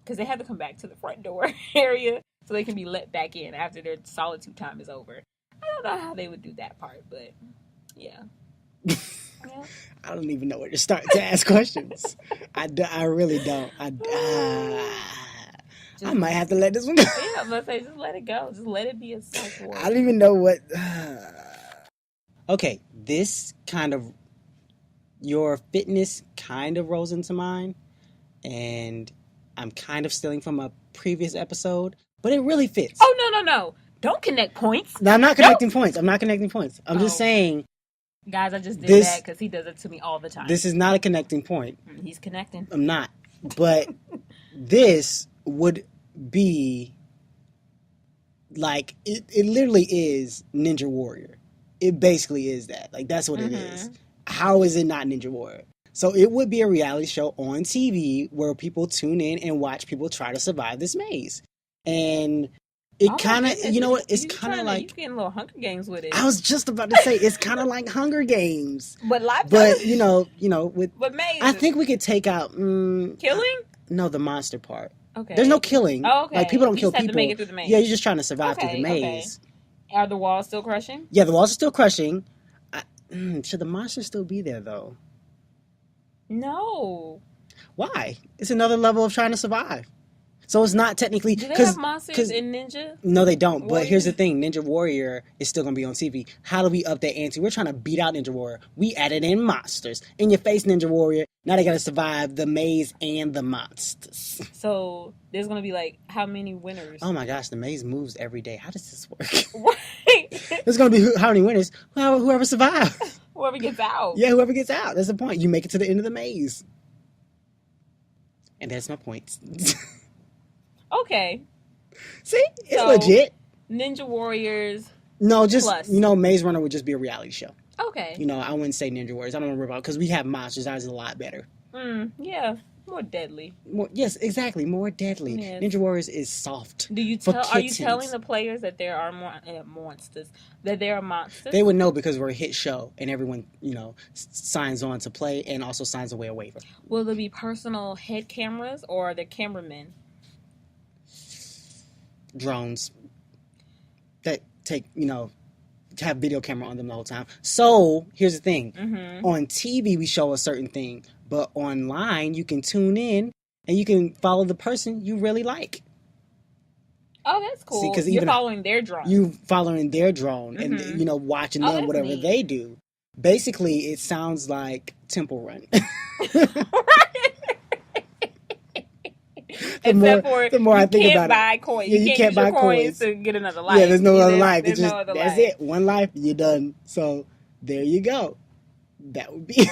Because they have to come back to the front door area so they can be let back in after their solitude time is over. I don't know how they would do that part, but yeah. I don't even know where to start to ask questions. I really don't. I might have to let this one go. Yeah, I'm going to say, just let it go. Just let it be a psych ward. I don't even know what... Okay, this kind of... Your fitness kind of rolls into mine. And... I'm kind of stealing from a previous episode, but it really fits. Oh, no. Don't connect points. No, I'm not connecting points. I'm just saying. Guys, I just did that because he does it to me all the time. This is not a connecting point. He's connecting. I'm not. But this would be like, it literally is Ninja Warrior. It basically is that. Like, that's what it is. How is it not Ninja Warrior? So it would be a reality show on TV where people tune in and watch people try to survive this maze. And it kind of, it's kind of like... You're getting a little Hunger Games with it. I was just about to say, it's kind of like Hunger Games. But live But, with... But mazes. I think we could take out... Killing? No, the monster part. Okay. There's no killing. Oh, okay. Like, people don't You kill just have to people. make it through the maze. Yeah, you're just trying to survive through Okay, the maze. Are the walls still crushing? Yeah, the walls are still crushing. Should the monsters still be there, though? No. Why? It's another level of trying to survive. So it's not technically... Do they have monsters in Ninja? No, they don't. Warrior? But here's the thing. Ninja Warrior is still going to be on TV. How do we up that ante? We're trying to beat out Ninja Warrior. We added in monsters. In your face, Ninja Warrior. Now they got to survive the maze and the monsters. So there's going to be like how many winners? Oh my gosh, the maze moves every day. How does this work? Right. There's going to be how many winners? Whoever survives. Whoever gets out. Yeah, whoever gets out. That's the point. You make it to the end of the maze. And that's my point. Okay. See? It's So, legit. Ninja Warriors. No, just, Plus. Maze Runner would just be a reality show. Okay. I wouldn't say Ninja Warriors. I don't remember about because we have monsters. Ours is a lot better. Yeah. More deadly. Yes, exactly. More deadly. Yes. Ninja Warriors is soft. Are you kittens. telling the players that there are monsters? That there are monsters? They would know because we're a hit show and everyone, signs on to play and also signs away a waiver. Will there be personal head cameras or are there cameramen? Drones that take, have video camera on them the whole time. So here's the thing. On TV, we show a certain thing, but online, you can tune in and you can follow the person you really like. Oh, that's cool. See, 'cause you're even following their drone. You following their drone and, watching them, that's whatever neat. they do. Basically, it sounds like Temple Run. the more I think about buy it. coins. Yeah, you can't buy coins to get another life. Yeah, there's no other life. There's It's just, no other that's life. it. One life, you're done. So, there you go. That would be...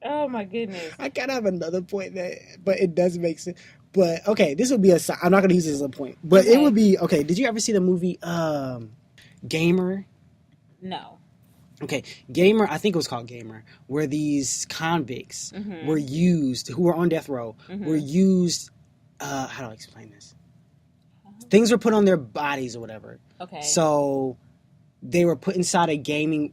Oh, my goodness. I kind of have another point but it does make sense. But, okay, this would be I'm not going to use this as a point. But it would be... Okay, did you ever see the movie Gamer? No. Okay, Gamer, I think it was called Gamer, where these convicts were used, who were on death row, were used, how do I explain this? Things were put on their bodies or whatever. Okay. So, they were put inside a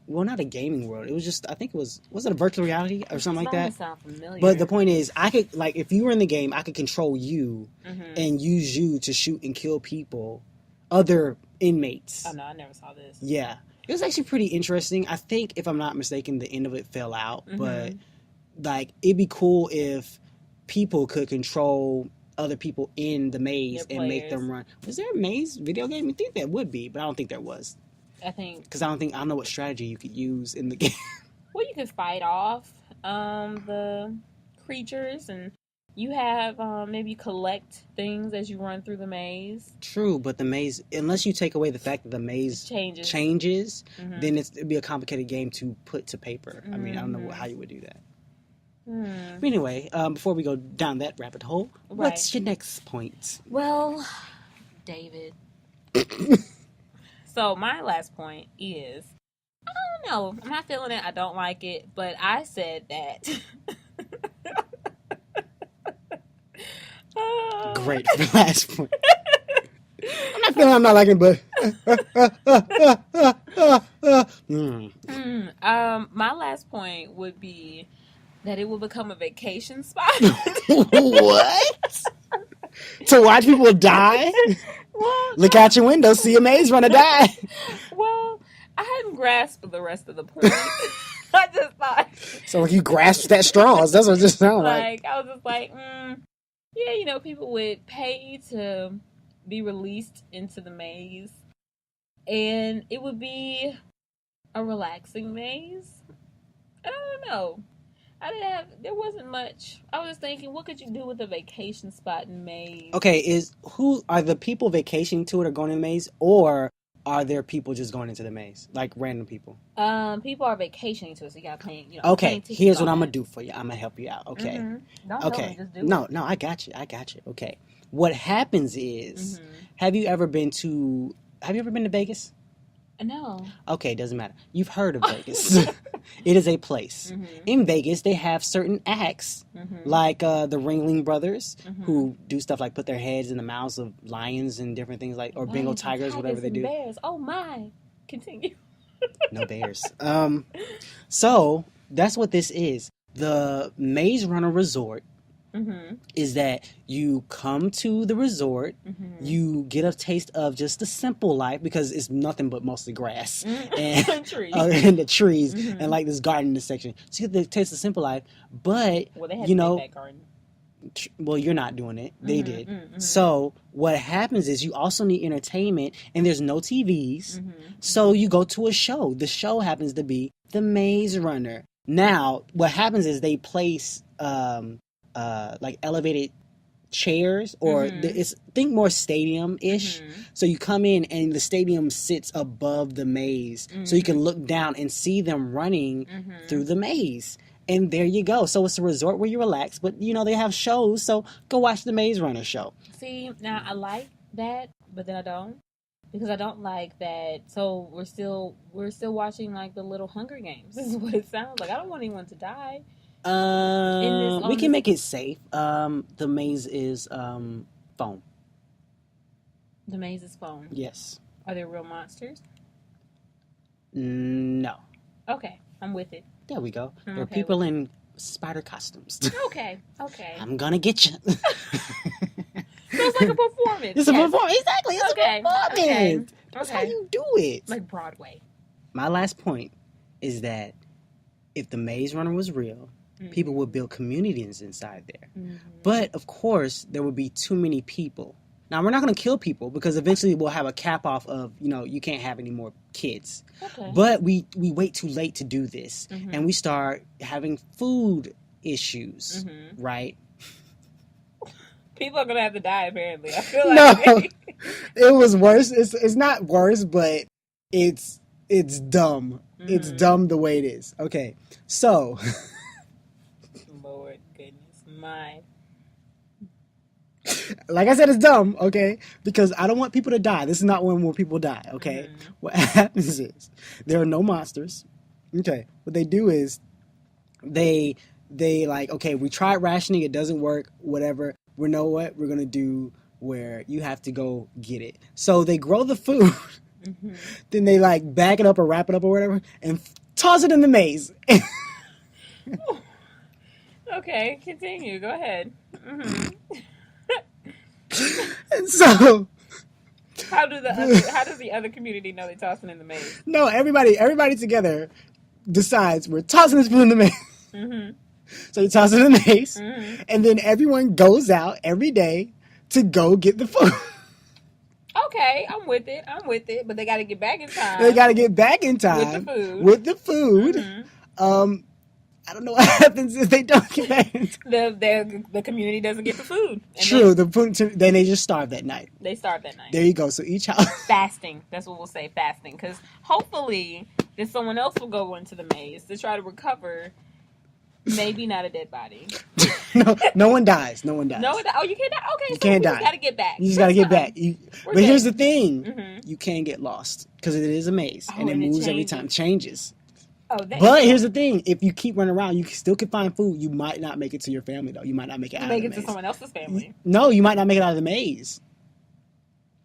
not a gaming world, it was just, I think was it a virtual reality or something like that? Sound familiar. But the point is, I could, if you were in the game, I could control you and use you to shoot and kill people, other inmates. Oh, no, I never saw this. Yeah. It was actually pretty interesting. I think, if I'm not mistaken, the end of it fell out. But, it'd be cool if people could control other people in the maze and make them run. Was there a maze video game? I think there would be, but I don't think there was. I think... Because I don't know what strategy you could use in the game. Well, you could fight off the creatures and... You have, maybe collect things as you run through the maze. True, but the maze, unless you take away the fact that the maze changes, then it'd be a complicated game to put to paper. I mean, I don't know how you would do that. But anyway, before we go down that rabbit hole, what's your next point? Well, David. So my last point is, I don't know, I'm not feeling it, I don't like it, but I said that... Great for the last point. I'm not liking it, but my last point would be that it will become a vacation spot. What? To watch people die? Well, Look out your window, see a maze runner die. Well, I hadn't grasped the rest of the point. I just thought. So you grasped that straws. That's what it just sounded like. I was just like, yeah, people would pay to be released into the maze. And it would be a relaxing maze. I don't know. There wasn't much. I was thinking, what could you do with a vacation spot in maze? Okay, who are the people vacationing to it or going in the maze, or are there people just going into the maze, like random people? People are vacationing to it, so you gotta pay. Okay, here's what I'm gonna do for you. I'm gonna help you out. Okay. Don't okay. help me, just do No, it. I got you. Okay. What happens is, have you ever been to Vegas? No. Okay, doesn't matter. You've heard of Vegas. It is a place. In Vegas, they have certain acts, like the Ringling Brothers, who do stuff like put their heads in the mouths of lions and different things, like, or Bengal tigers, whatever they do. Bears. Oh my! Continue. No bears. So that's what this is. The Maze Runner Resort is that you come to the resort, you get a taste of just the simple life because it's nothing but mostly grass and Trees. and the trees and like this garden in this section. So you get the taste of simple life, but Well, they had you to know, make that garden. well, you're not doing it. They did. So what happens is you also need entertainment, and there's no TVs. So you go to a show. The show happens to be The Maze Runner. Now, what happens is they place like elevated chairs, or think more stadium-ish. So you come in, and the stadium sits above the maze, so you can look down and see them running through the maze. And there you go. So it's a resort where you relax, but you know they have shows, so go watch the Maze Runner show. See, now I like that, but then I don't, because I don't like that. So we're still watching like the little Hunger Games. This is what it sounds like. I don't want anyone to die. We can make it safe. The maze is foam. The maze is foam. Yes. Are there real monsters? No. Okay, I'm with it. There we go. I'm There are okay people in spider costumes. Okay. I'm gonna get you. So it's like a performance. It's a performance. Exactly. It's Okay, a performance. okay, That's okay. how you do it. Like Broadway. My last point is that if the Maze Runner was real, people would build communities inside there. But of course, there would be too many people. Now, we're not going to kill people because eventually we'll have a cap off of, you can't have any more kids. Okay. But we wait too late to do this. And we start having food issues, right? People are gonna have to die. Apparently, I feel No, like it was worse. It's not worse, but it's dumb. It's dumb the way it is. Okay, so Lord goodness, my. like I said, it's dumb. Okay, because I don't want people to die. This is not one where people die. Okay, what happens is there are no monsters. Okay, what they do is they like, okay, we tried rationing, it doesn't work. Whatever. We know what we're gonna do, where you have to go get it. So they grow the food, then they like bag it up or wrap it up or whatever, and toss it in the maze. Okay, continue. Go ahead. And so, How does the other community know they're tossing in the maze? no, everybody together decides we're tossing this food in the maze. So you toss it in the maze, and then everyone goes out every day to go get the food. Okay, I'm with it. But they got to get back in time. They got to get back in time with the food. I don't know what happens if they don't get back in time. The community doesn't get the food. And True, the food. Then they just starve that night. They starve that night. There you go. So each house Fasting. That's what we'll say. Fasting, because hopefully then someone else will go into the maze to try to recover. Maybe not a dead body. no one dies. No one dies. Oh, you can't die. Okay, You so can't we die. just gotta get back. You just gotta get back. But good. here's the thing: you can get lost because it is a maze and it and it moves every changes. time. Changes. Oh, But here's the thing: if you keep running around, you still can find food. You might not make it to your family though. You might not make it out of the to maze. someone else's family. No, you might not make it out of the maze.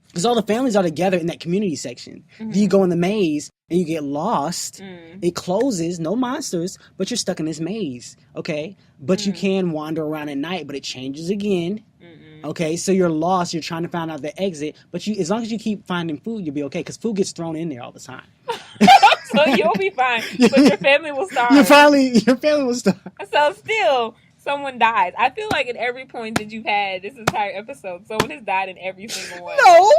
Because all the families are together in that community section. Then you go in the maze and you get lost. It closes, no monsters, but you're stuck in this maze. Okay? But you can wander around at night, but it changes again. Okay? So you're lost. You're trying to find out the exit. But as long as you keep finding food, you'll be okay. Because food gets thrown in there all the time. So you'll be fine. But your family will starve. Your family will starve. So still, someone dies. I feel like at every point that you've had this entire episode, someone has died in every single one. No!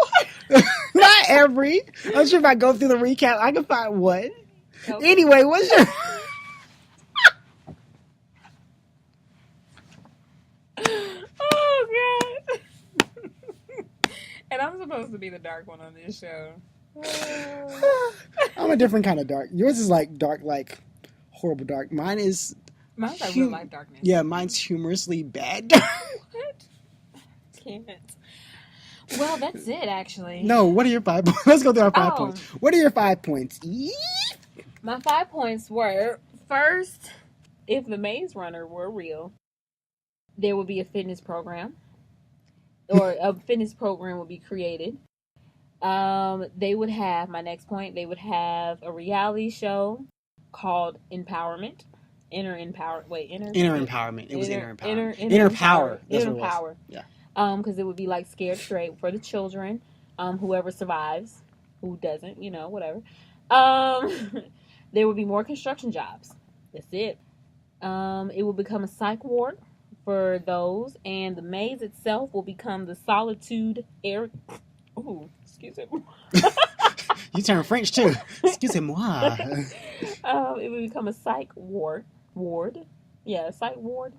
Not every. I'm sure if I go through the recap, I can find one. Okay. Anyway, what's your... Oh, God. And I'm supposed to be the dark one on this show. I'm a different kind of dark. Yours is like dark, like horrible dark. Mine is... Mine's like real life darkness. Yeah, mine's humorously bad. What? Can't. Well, that's it, actually. No, what are your 5 points? Let's go through our 5 Oh. points. What are your 5 points? My 5 points were, first, if the Maze Runner were real, there would be a fitness program. Or a fitness program would be created. They would have, my next point, they would have a reality show called Empowerment. inner empower. Wait, inner empowerment. It was inner empowerment. Inner Inner power. That's Inner what it was. power. Yeah. Because it would be like scared straight for the children. Whoever survives, who doesn't, whatever. There would be more construction jobs. That's it. It will become a psych ward for those, and the maze itself will become the solitude area. Ooh, excuse me. You turn French too. Excusez-moi. It would become a psych ward. Yeah, a psych ward.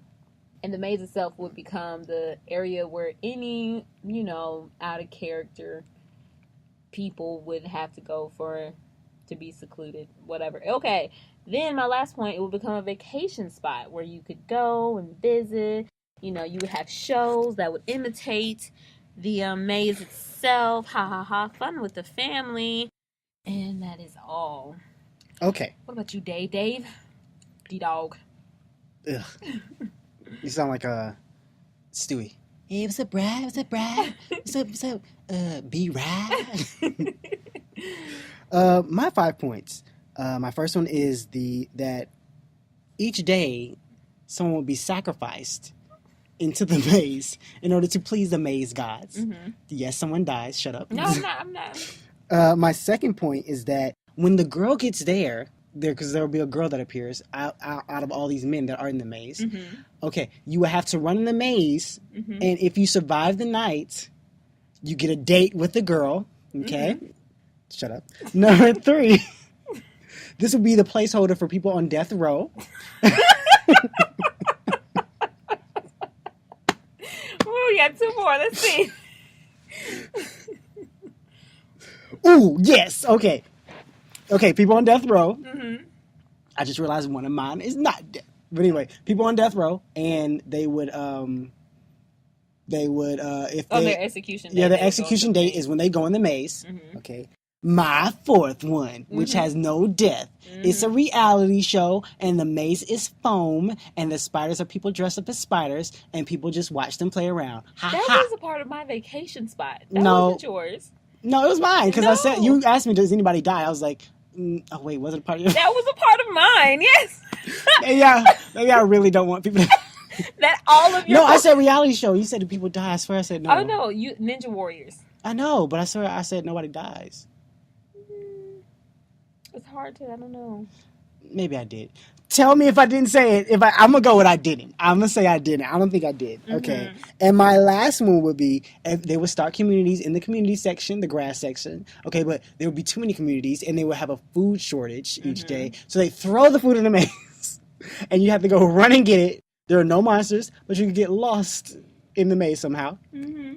And the maze itself would become the area where any, out of character people would have to go to be secluded, whatever. Okay, then my last point, it would become a vacation spot where you could go and visit. You would have shows that would imitate the maze itself. Ha ha ha, fun with the family. And that is all. Okay. What about you, Dave? D-Dog. Ugh. You sound like Stewie. Hey, what's up, Brad? What's up, Brad? What's up, B-Rad? My 5 points. My first one is that each day someone will be sacrificed into the maze in order to please the maze gods. Mm-hmm. Yes, someone dies. Shut up. No, I'm not. My second point is that when the girl gets there, because there will be a girl that appears out of all these men that are in the maze. Mm-hmm. Okay, you will have to run in the maze, mm-hmm. and if you survive the night, you get a date with the girl. Okay, mm-hmm. Shut up. Number 3, this will be the placeholder for people on death row. Ooh, you got 2 more. Let's see. Ooh, yes. Okay, people on death row. Mm-hmm. I just realized one of mine is not death. But anyway, people on death row, and they would if they, their execution date. Yeah, the execution date is when they go in the maze. Mm-hmm. Okay. My 4th one, which has no death. Mm-hmm. It's a reality show, and the maze is foam, and the spiders are people dressed up as spiders, and people just watch them play around. Ha, that was a part of my vacation spot. That no, wasn't yours. No, it was mine, because I said, you asked me, does anybody die? I was like, oh wait, was it a part of yours? That was a part of mine, yes. Maybe I really don't want people to... That all of your... No, I said reality show. You said, do people die? I swear I said no. Oh, no, you Ninja Warriors. I know, but I swear I said nobody dies. It's hard to, I don't know. Maybe I did. Tell me if I didn't say it. I'm going to go with I didn't. I'm going to say I didn't. I don't think I did. Mm-hmm. Okay. And my last one would be, if they would start communities in the community section, the grass section. Okay, but there would be too many communities, and they would have a food shortage each day. So they throw the food in the maze, and you have to go run and get it. There are no monsters, but you can get lost in the maze somehow. Mm-hmm.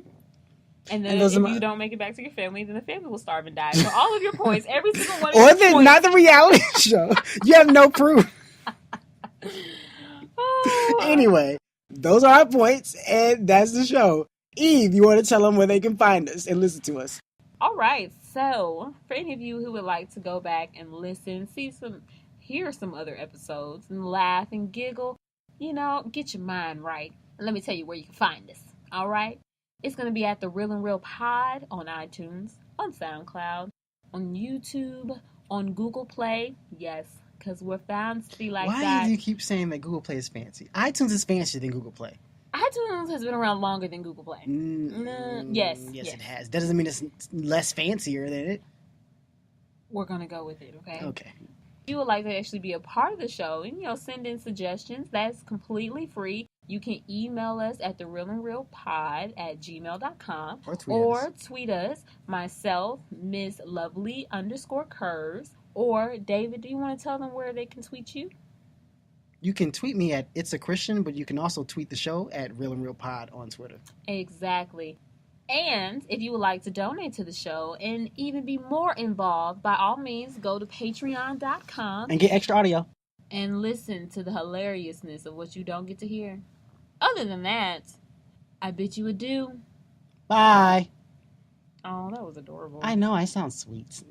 And then if you don't make it back to your family, then the family will starve and die. So all of your points, every single one of your points. Or not the reality show. You have no proof. Anyway, those are our points, and that's the show. Eve, you want to tell them where they can find us and listen to us? All right. So, for any of you who would like to go back and listen, hear some other episodes, and laugh and giggle, get your mind right. And let me tell you where you can find us. All right. It's going to be at The Real and Real Pod on iTunes, on SoundCloud, on YouTube, on Google Play. Yes, because we're fancy like that. Why do you keep saying that Google Play is fancy? iTunes is fancier than Google Play. iTunes has been around longer than Google Play. Yes, it has. That doesn't mean it's less fancier than it. We're going to go with it, okay? Okay. If you would like to actually be a part of the show and, send in suggestions, that's completely free. You can email us at therealandrealpod@gmail.com or tweet us, myself, Miss Lovely _Curves, or David, do you want to tell them where they can tweet you? You can tweet me at It's a Christian, but you can also tweet the show at Real and Real Pod on Twitter. Exactly. And if you would like to donate to the show and even be more involved, by all means, go to patreon.com and get extra audio and listen to the hilariousness of what you don't get to hear. Other than that, I bid you adieu. Bye. Oh, that was adorable. I know, I sound sweet.